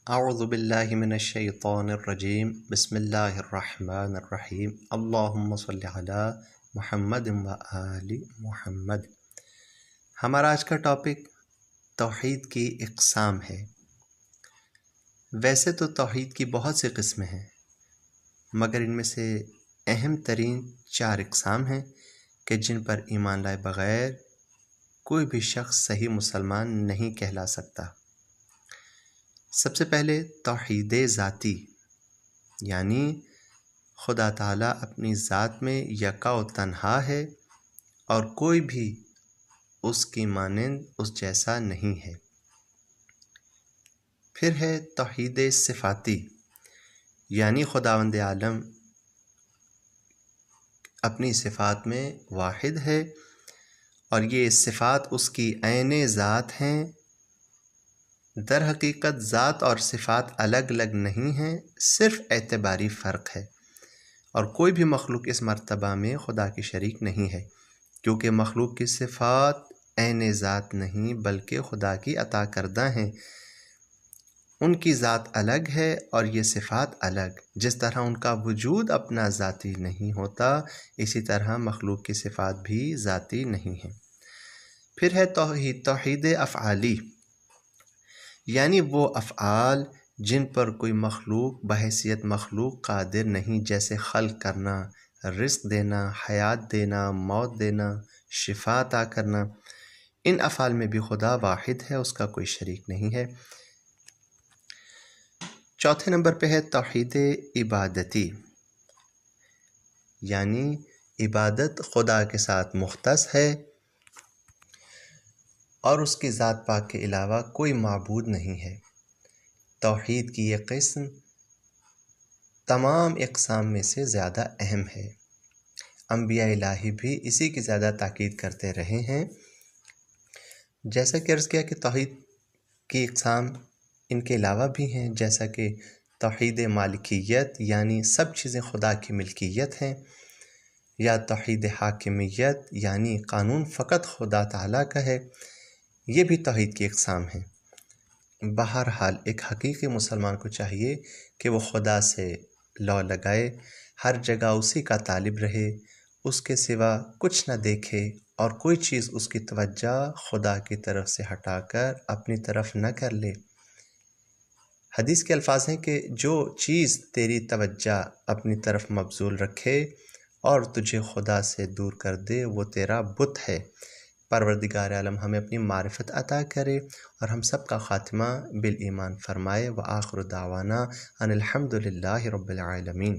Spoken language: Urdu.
اعوذ باللہ من الشیطان الرجیم بسم اللہ الرحمن الرحیم اللہم صلی علی محمد و آل محمد۔ ہمارا آج کا ٹاپک توحید کی اقسام ہے۔ ویسے تو توحید کی بہت سی قسمیں ہیں، مگر ان میں سے اہم ترین 4 اقسام ہیں کہ جن پر ایمان لائے بغیر کوئی بھی شخص صحیح مسلمان نہیں کہلا سکتا۔ سب سے پہلے توحید ذاتی، یعنی خدا تعالیٰ اپنی ذات میں یکا و تنہا ہے اور کوئی بھی اس کی مانند اس جیسا نہیں ہے۔ پھر ہے توحید صفاتی، یعنی خداوند عالم اپنی صفات میں واحد ہے اور یہ صفات اس کی عین ذات ہیں۔ در حقیقت ذات اور صفات الگ الگ نہیں ہیں، صرف اعتباری فرق ہے، اور کوئی بھی مخلوق اس مرتبہ میں خدا کی شریک نہیں ہے، کیونکہ مخلوق کی صفات عین ذات نہیں بلکہ خدا کی عطا کردہ ہیں۔ ان کی ذات الگ ہے اور یہ صفات الگ، جس طرح ان کا وجود اپنا ذاتی نہیں ہوتا، اسی طرح مخلوق کی صفات بھی ذاتی نہیں ہیں۔ پھر ہے توحید افعالی، یعنی وہ افعال جن پر کوئی مخلوق بحیثیت مخلوق قادر نہیں، جیسے خلق کرنا، رزق دینا، حیات دینا، موت دینا، شفا عطا کرنا۔ ان افعال میں بھی خدا واحد ہے، اس کا کوئی شریک نہیں ہے۔ چوتھے نمبر پہ ہے توحید عبادتی، یعنی عبادت خدا کے ساتھ مختص ہے اور اس کی ذات پاک کے علاوہ کوئی معبود نہیں ہے۔ توحید کی یہ قسم تمام اقسام میں سے زیادہ اہم ہے۔ انبیاء الہی بھی اسی کی زیادہ تاکید کرتے رہے ہیں۔ جیسا کہ عرض کیا کہ توحید کی اقسام ان کے علاوہ بھی ہیں، جیسا کہ توحید مالکیت، یعنی سب چیزیں خدا کی ملکیت ہیں، یا توحید حاکمیت، یعنی قانون فقط خدا تعالیٰ کا ہے۔ یہ بھی توحید کی اقسام ہیں۔ بہرحال ایک حقیقی مسلمان کو چاہیے کہ وہ خدا سے لو لگائے، ہر جگہ اسی کا طالب رہے، اس کے سوا کچھ نہ دیکھے اور کوئی چیز اس کی توجہ خدا کی طرف سے ہٹا کر اپنی طرف نہ کر لے۔ حدیث کے الفاظ ہیں کہ جو چیز تیری توجہ اپنی طرف مبذول رکھے اور تجھے خدا سے دور کر دے وہ تیرا بت ہے۔ پروردگار عالم ہمیں اپنی معرفت عطا کرے اور ہم سب کا خاتمہ بالایمان فرمائے۔ وآخر دعوانا ان الحمد للہ رب العالمین۔